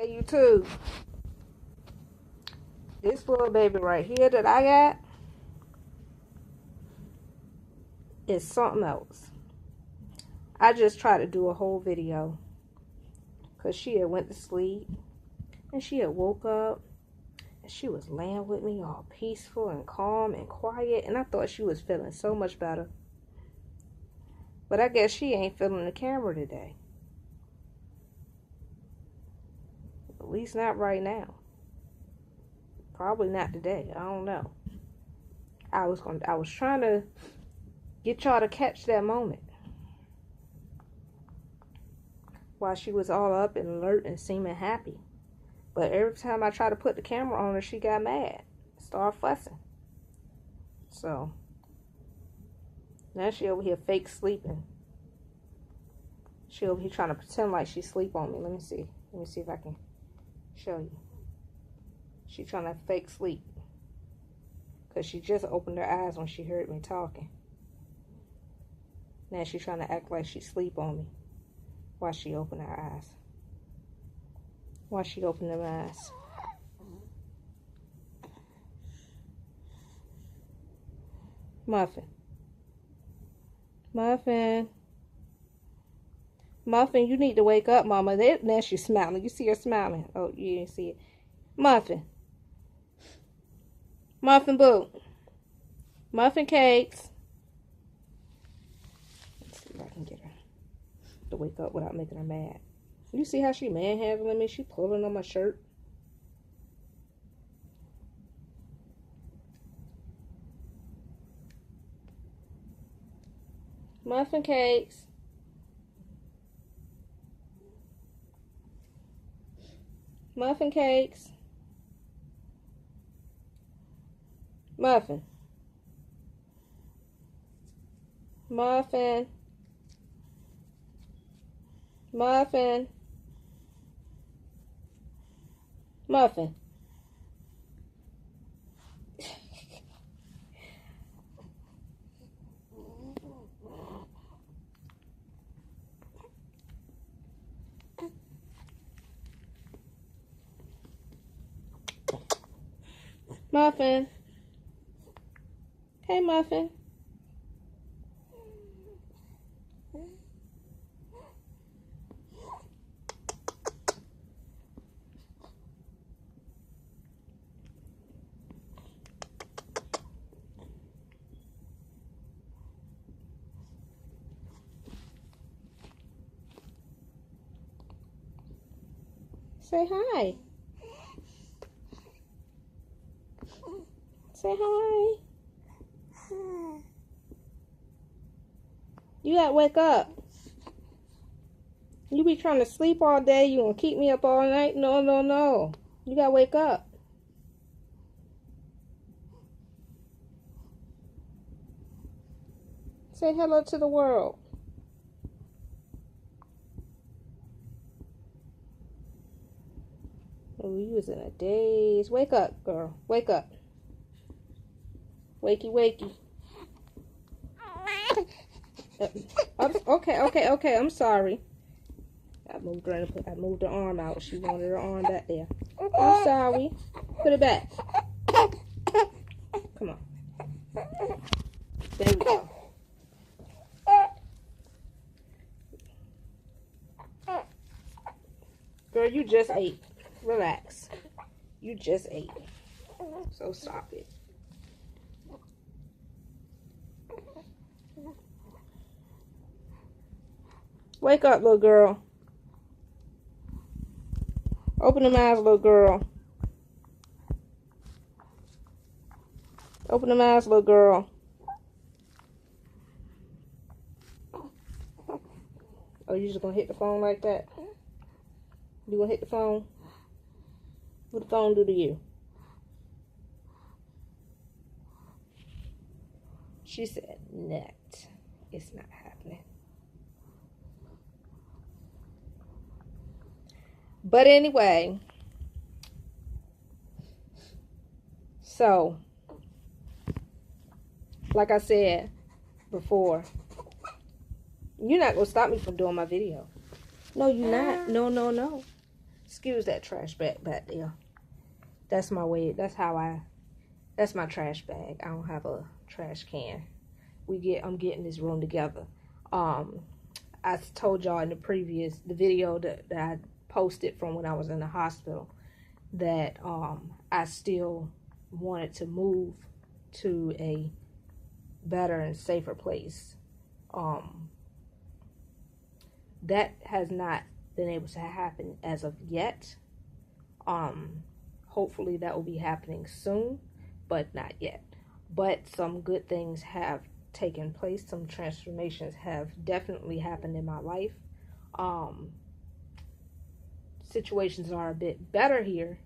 Hey, YouTube. This little baby right here that I got is something else. I just tried to do a whole video because she had went to sleep and she had woke up and she was laying with me all peaceful and calm and quiet, and I thought she was feeling so much better. But I guess she ain't feeling the camera today. At least not right now. Probably not today. I don't know. I was trying to get y'all to catch that moment while she was all up and alert and seeming happy. But every time I tried to put the camera on her, she got mad, started fussing. So now she over here fake sleeping. She over here trying to pretend like she sleep on me. Let me see if I can show you. She trying to fake sleep because she just opened her eyes when she heard me talking. Now she's trying to act like she sleep on me while she open her eyes. While she open them eyes. Muffin. Muffin. Muffin, you need to wake up, Mama. Now she's smiling. You see her smiling. Oh, you didn't see it. Muffin. Muffin Boo. Muffin Cakes. Let's see if I can get her to wake up without making her mad. You see how she manhandling me? She pulling on my shirt. Muffin Cakes. Muffin Cakes. Muffin. Muffin. Muffin. Muffin. Muffin. Hey, Muffin. Say hi. Say hi. You gotta wake up. You be trying to sleep all day. You gonna keep me up all night? No, no, no. You gotta wake up. Say hello to the world. Oh, you was in a daze. Wake up, girl. Wake up. Wakey, wakey. Okay. I'm sorry. I moved her arm out. She wanted her arm back there. I'm sorry. Put it back. Come on. There we go. Girl, you just ate. Relax. You just ate. So stop it. Wake up, little girl. Open them eyes, little girl. Open them eyes, little girl. Oh, you just gonna hit the phone like that? You gonna hit the phone? What the phone do to you? She said, "Net, it's not happening." But anyway, so like I said before, you're not gonna stop me from doing my video. No, you're not. No. excuse that trash bag back there. That's my way. That's my trash bag. I don't have a trash can. I'm getting this room together. I told y'all in the video that I posted from when I was in the hospital that I still wanted to move to a better and safer place. That has not been able to happen as of yet. Hopefully that will be happening soon, but not yet. But some good things have taken place. Some transformations have definitely happened in my life. Situations are a bit better here,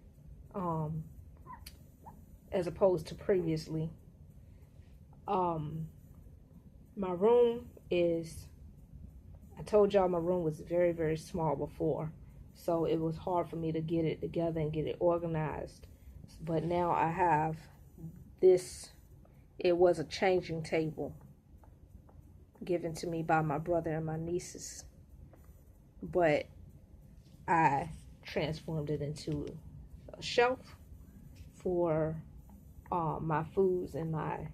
as opposed to previously. My room is, I told y'all my room was very, very small before, so it was hard for me to get it together and get it organized. But now I have this. It was a changing table given to me by my brother and my nieces, but I transformed it into a shelf for my foods and my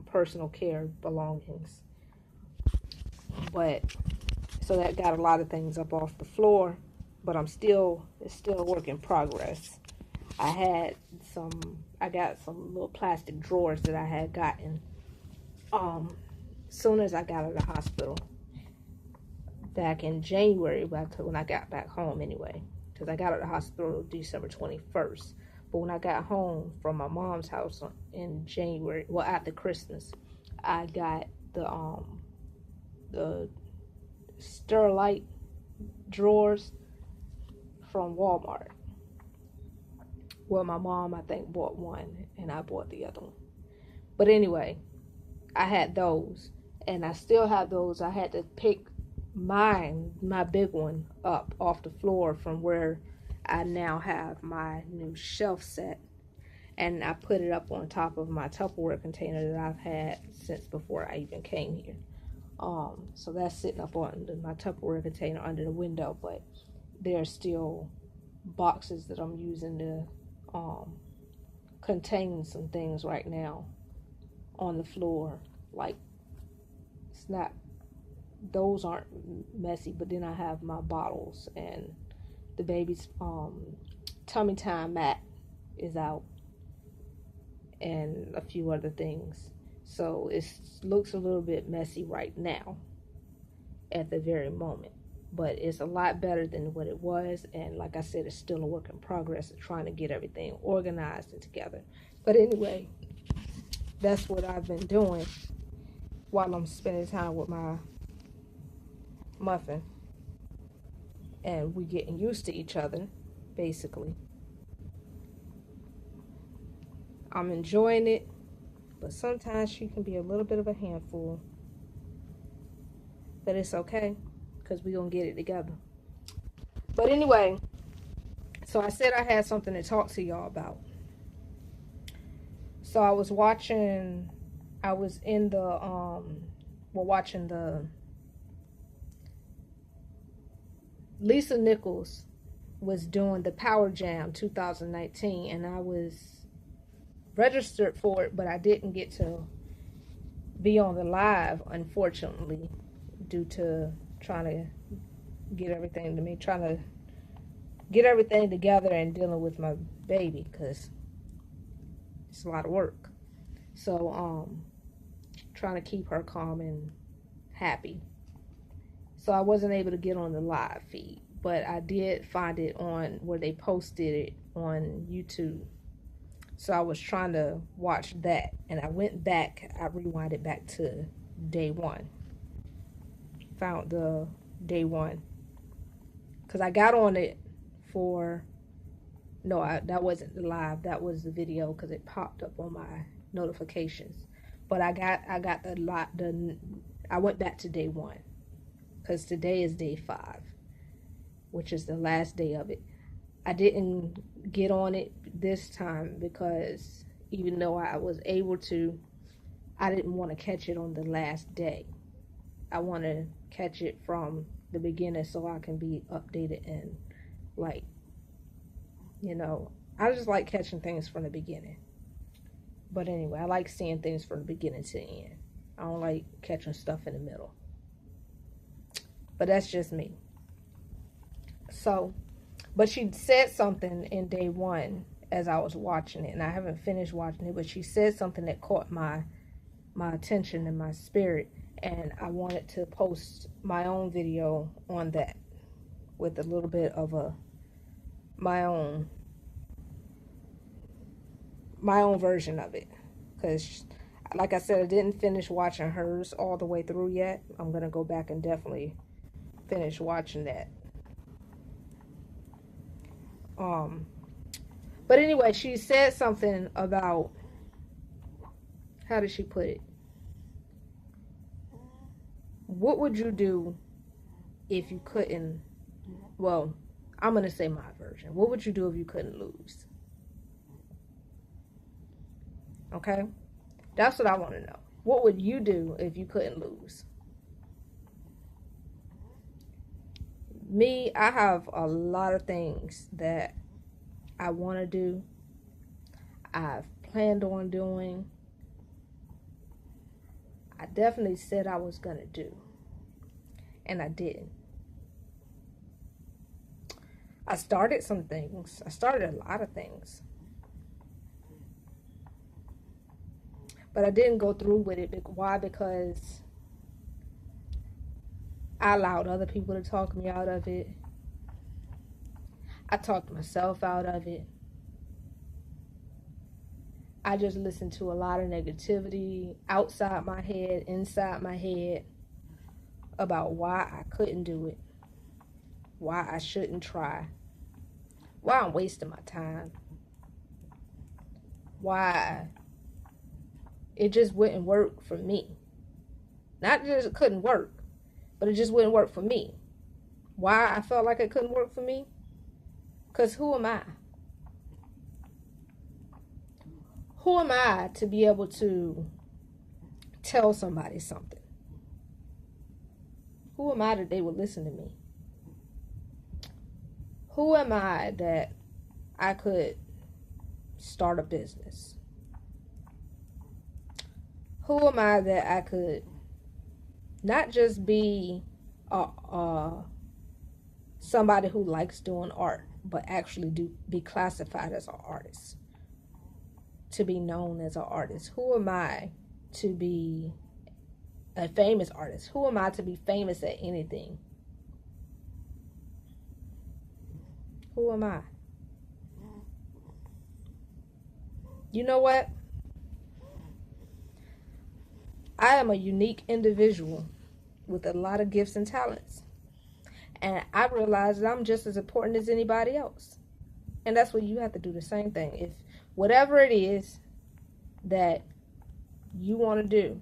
personal care belongings. But so that got a lot of things up off the floor, but it's still a work in progress. I got some little plastic drawers that I had gotten soon as I got out of the hospital back in January, when I got back home anyway, because I got out of the hospital December 21st. But when I got home from my mom's house in January, well, after Christmas, I got the Sterilite drawers from Walmart. Well, my mom, I think, bought one, and I bought the other one. But anyway, I had those, and I still have those. I had to pick my big one, up off the floor from where I now have my new shelf set, and I put it up on top of my Tupperware container that I've had since before I even came here. So that's sitting up on my Tupperware container under the window, but there's still boxes that I'm using to contain some things right now on the floor. Like, those aren't messy, but then I have my bottles, and the baby's tummy time mat is out, and a few other things. So it looks a little bit messy right now at the very moment, but it's a lot better than what it was. And like I said, it's still a work in progress of trying to get everything organized and together. But anyway, that's what I've been doing while I'm spending time with my muffin, and we getting used to each other, basically. I'm enjoying it, but sometimes she can be a little bit of a handful. But it's okay, because we're going to get it together. But anyway, so I said I had something to talk to y'all about. So I was watching the Lisa Nichols was doing the Power Jam 2019, and I was registered for it, but I didn't get to be on the live, unfortunately, due to trying to get everything together and dealing with my baby, because it's a lot of work. So trying to keep her calm and happy. So I wasn't able to get on the live feed, but I did find it on where they posted it on YouTube. So I was trying to watch that, and I went back, I rewinded back to day one. Found the day one, because I got on it that wasn't the live, that was the video, because it popped up on my notifications. But I went back to day one, because today is day 5, which is the last day of it. I didn't get on it this time because even though I was able to, I didn't want to catch it on the last day. I want to catch it from the beginning so I can be updated and Like, you know, I just like catching things from the beginning. But anyway, I like seeing things from the beginning to the end. I don't like catching stuff in the middle. But that's just me. So, but she said something in day one as I was watching it, and I haven't finished watching it, but she said something that caught my attention and my spirit, and I wanted to post my own video on that with a little bit of my own version of it, because like I said, I didn't finish watching hers all the way through yet. I'm gonna go back and definitely finish watching that. But anyway, she said something about, how did she put it? What would you do if you couldn't, well, I'm going to say my version. What would you do if you couldn't lose? Okay? That's what I want to know. What would you do if you couldn't lose? Me, I have a lot of things that I want to do. I've planned on doing. I definitely said I was going to do. And I didn't. I started some things. I started a lot of things. But I didn't go through with it. Why? Because I allowed other people to talk me out of it. I talked myself out of it. I just listened to a lot of negativity outside my head, inside my head, about why I couldn't do it, why I shouldn't try, why I'm wasting my time, why it just wouldn't work for me. Not just it couldn't work, but it just wouldn't work for me. Why I felt like it couldn't work for me? Because who am I? Who am I to be able to tell somebody something? Who am I that they would listen to me? Who am I that I could start a business? Who am I that I could not just be somebody who likes doing art, but actually be classified as an artist, to be known as an artist? Who am I to be a famous artist? Who am I to be famous at anything? Who am I? You know what? I am a unique individual with a lot of gifts and talents. And I realize that I'm just as important as anybody else. And that's what you have to do, the same thing. If whatever it is that you want to do,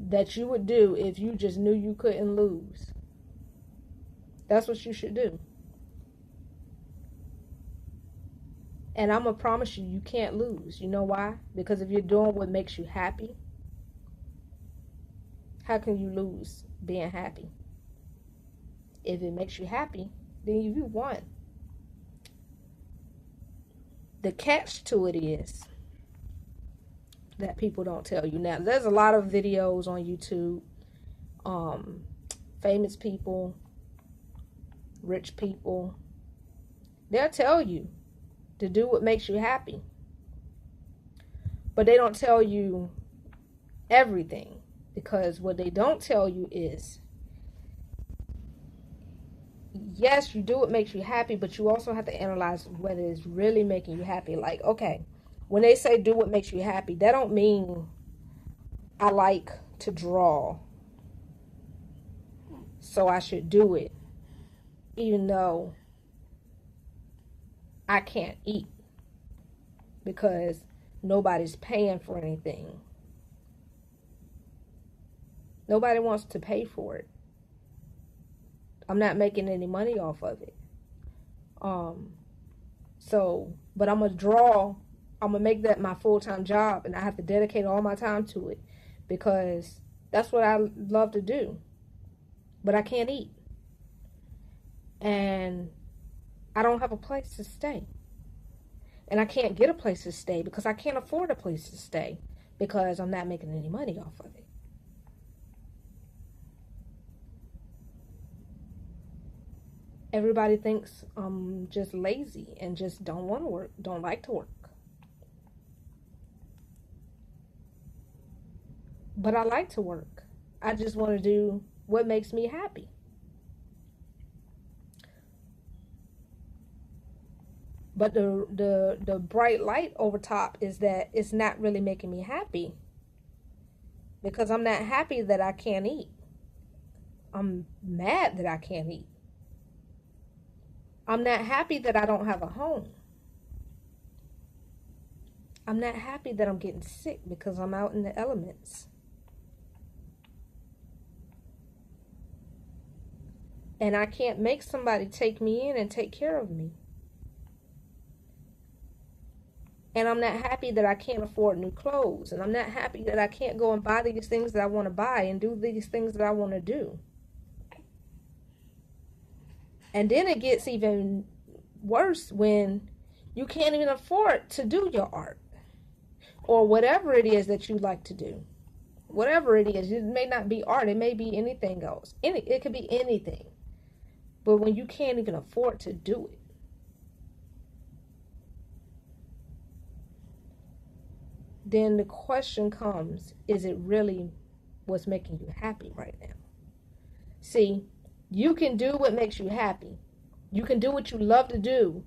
that you would do if you just knew you couldn't lose, that's what you should do. And I'm going to promise you, you can't lose. You know why? Because if you're doing what makes you happy, how can you lose being happy? If it makes you happy, then you won. The catch to it is that people don't tell you. Now, there's a lot of videos on YouTube, famous people, rich people, they'll tell you to do what makes you happy. But they don't tell you everything, because what they don't tell you is, yes, you do what makes you happy, but you also have to analyze whether it's really making you happy. Like, okay, when they say do what makes you happy, that don't mean I like to draw, so I should do it, even though I can't eat because nobody's paying for anything. Nobody wants to pay for it. I'm not making any money off of it. But I'm going to draw. I'm going to make that my full-time job, and I have to dedicate all my time to it, because That's what I love to do. But I can't eat. And I don't have a place to stay. And I can't get a place to stay because I can't afford a place to stay because I'm not making any money off of it. Everybody thinks I'm just lazy and just don't want to work, don't like to work. But I like to work. I just want to do what makes me happy. But the bright light over top is that it's not really making me happy because I'm not happy that I can't eat. I'm mad that I can't eat. I'm not happy that I don't have a home. I'm not happy that I'm getting sick because I'm out in the elements. And I can't make somebody take me in and take care of me. And I'm not happy that I can't afford new clothes. And I'm not happy that I can't go and buy these things that I want to buy and do these things that I want to do. And then it gets even worse when you can't even afford to do your art or whatever it is that you like to do. Whatever it is, it may not be art. It may be anything else. It could be anything. But when you can't even afford to do it, then the question comes, is it really what's making you happy right now? See, you can do what makes you happy. You can do what you love to do,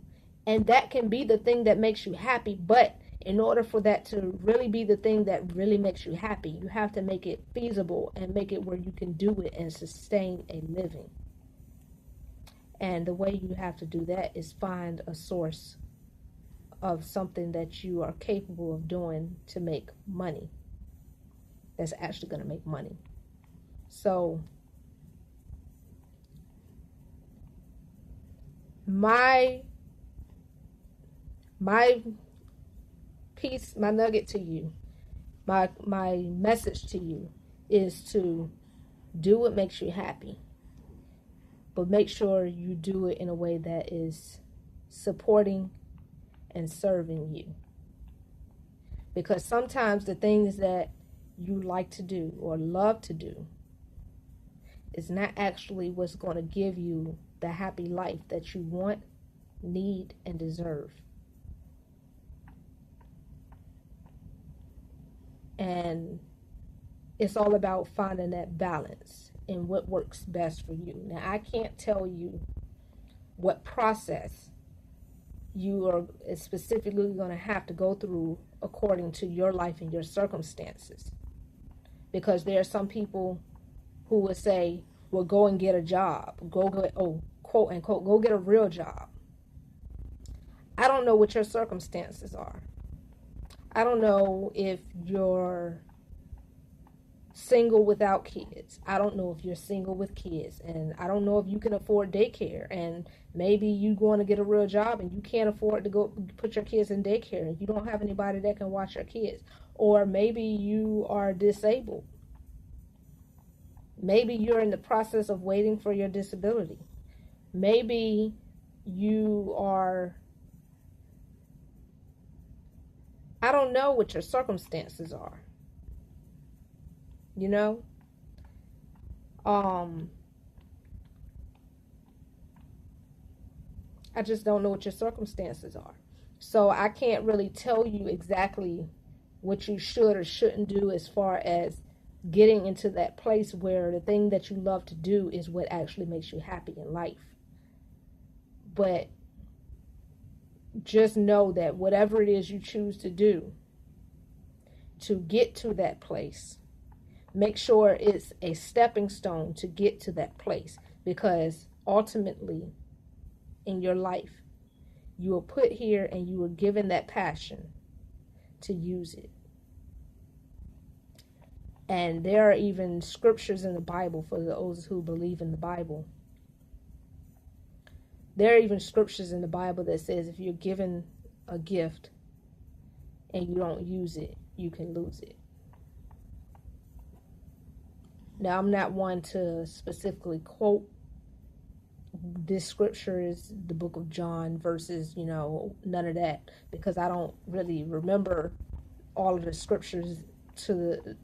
and that can be the thing that makes you happy. But in order for that to really be the thing that really makes you happy, you have to make it feasible and make it where you can do it and sustain a living. And the way you have to do that is find a source of something that you are capable of doing to make money. That's actually going to make money. So my piece, my nugget to you, my message to you is to do what makes you happy. But make sure you do it in a way that is supporting and serving you. Because sometimes the things that you like to do or love to do is not actually what's going to give you the happy life that you want, need, and deserve. And it's all about finding that balance and what works best for you. Now, I can't tell you what process you are specifically going to have to go through according to your life and your circumstances. Because there are some people who would say, well, go and get a job. Go get, quote unquote, go get a real job. I don't know what your circumstances are. I don't know if you're single without kids. I don't know if you're single with kids. And I don't know if you can afford daycare. And maybe you want to get a real job and you can't afford to go put your kids in daycare and you don't have anybody that can watch your kids. Or maybe you are disabled. Maybe you're in the process of waiting for your disability. Maybe you are, I don't know what your circumstances are. You know? I just don't know what your circumstances are. So I can't really tell you exactly what you should or shouldn't do as far as getting into that place where the thing that you love to do is what actually makes you happy in life. But just know that whatever it is you choose to do to get to that place, make sure it's a stepping stone to get to that place, because ultimately in your life you were put here and you were given that passion to use it. And there are even scriptures in the Bible for those who believe in the Bible. There are even scriptures in the Bible that says if you're given a gift and you don't use it, you can lose it. Now, I'm not one to specifically quote this scripture is the book of John versus, none of that, because I don't really remember all of the scriptures to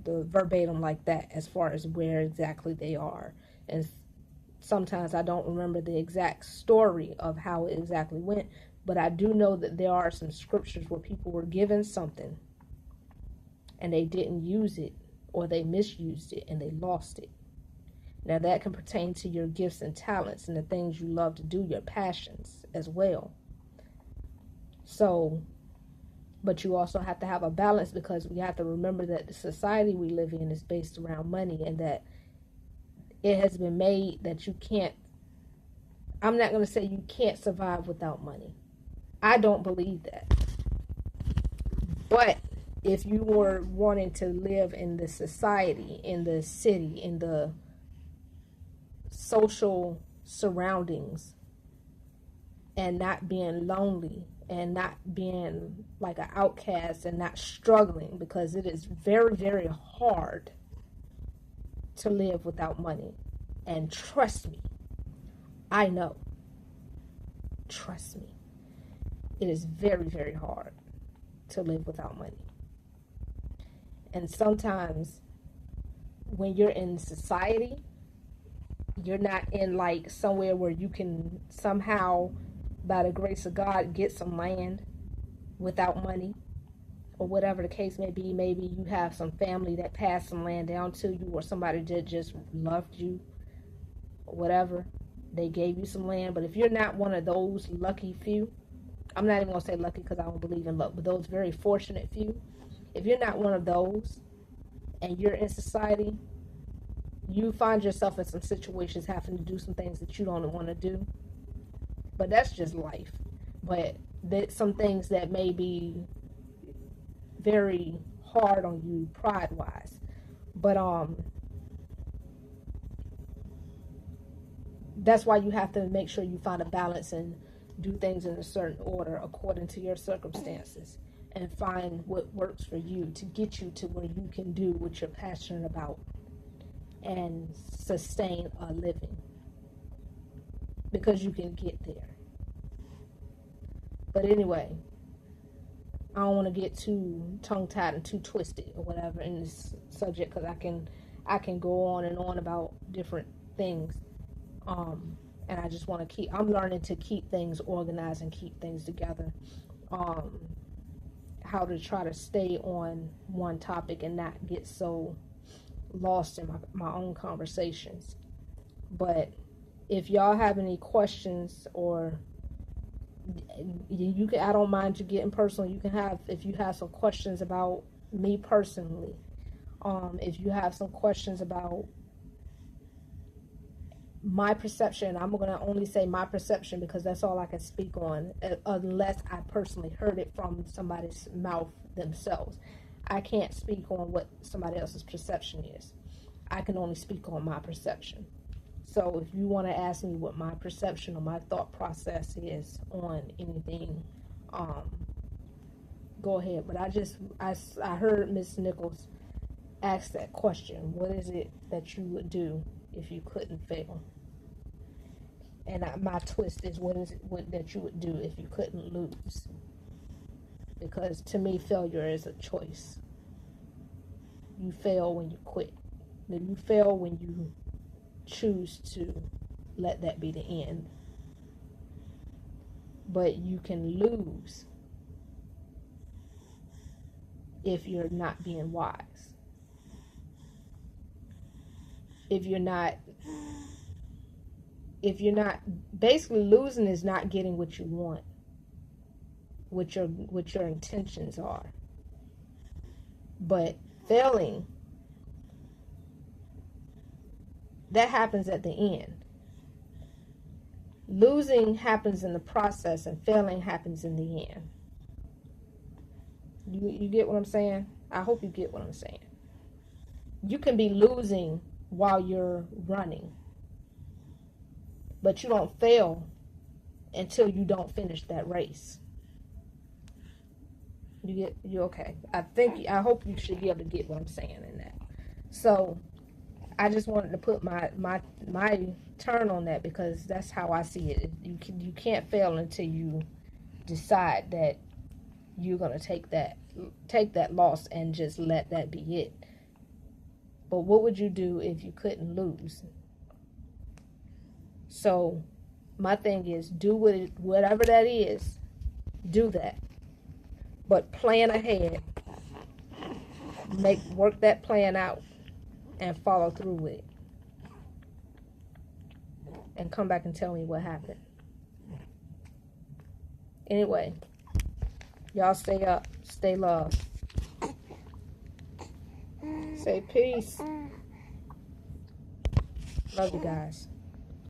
the verbatim like that, as far as where exactly they are. And sometimes I don't remember the exact story of how it exactly went, but I do know that there are some scriptures where people were given something and they didn't use it, or they misused it and they lost it. Now, that can pertain to your gifts and talents and the things you love to do, your passions as well. So, but you also have to have a balance, because we have to remember that the society we live in is based around money, and that it has been made that you can't, I'm not going to say you can't survive without money. I don't believe that. But if you were wanting to live in the society, in the city, in the social surroundings, and not being lonely and not being like an outcast and not struggling, because it is very, very hard to live without money. And trust me, I know, trust me, it is very, very hard to live without money. And sometimes when you're in society, you're not in like somewhere where you can somehow, by the grace of God, get some land without money, or whatever the case may be. Maybe you have some family that passed some land down to you, or somebody that just loved you, or whatever. They gave you some land. But if you're not one of those lucky few, I'm not even going to say lucky because I don't believe in luck, but those very fortunate few, if you're not one of those and you're in society, you find yourself in some situations having to do some things that you don't want to do. But that's just life. But there's some things that may be very hard on you pride-wise. But that's why you have to make sure you find a balance and do things in a certain order according to your circumstances, and find what works for you to get you to where you can do what you're passionate about and sustain a living, because you can get there. But anyway, I don't want to get too tongue-tied and too twisted or whatever in this subject, because I can go on and on about different things. And I just want to I'm learning to keep things organized and keep things together. How to try to stay on one topic and not get so lost in my own conversations. But if y'all have any questions, or you can, I don't mind you getting personal. You can have, if you have some questions about me personally, if you have some questions about my perception, I'm going to only say my perception because that's all I can speak on, unless I personally heard it from somebody's mouth themselves. I can't speak on what somebody else's perception is. I can only speak on my perception. So if you want to ask me what my perception or my thought process is on anything, go ahead. But I heard Miss Nichols ask that question: what is it that you would do if you couldn't fail? And my twist is, what is it that you would do if you couldn't lose? Because to me, failure is a choice. You fail when you quit. Then you fail when you choose to let that be the end. But you can lose if you're not being wise. If you're not, basically losing is not getting what you want, what your intentions are. But failing, that happens at the end. Losing happens in the process, and failing happens in the end. You get what I'm saying? I hope you get what I'm saying. You can be losing while you're running, but you don't fail until you don't finish that race. You okay? I hope you should be able to get what I'm saying in that. So I just wanted to put my turn on that because that's how I see it. You can't fail until you decide that you're gonna take that loss and just let that be it. But what would you do if you couldn't lose? So my thing is, do whatever that is, do that. But plan ahead, work that plan out, and follow through with it. And come back and tell me what happened. Anyway, y'all stay up, stay loved. Say peace. Love you guys.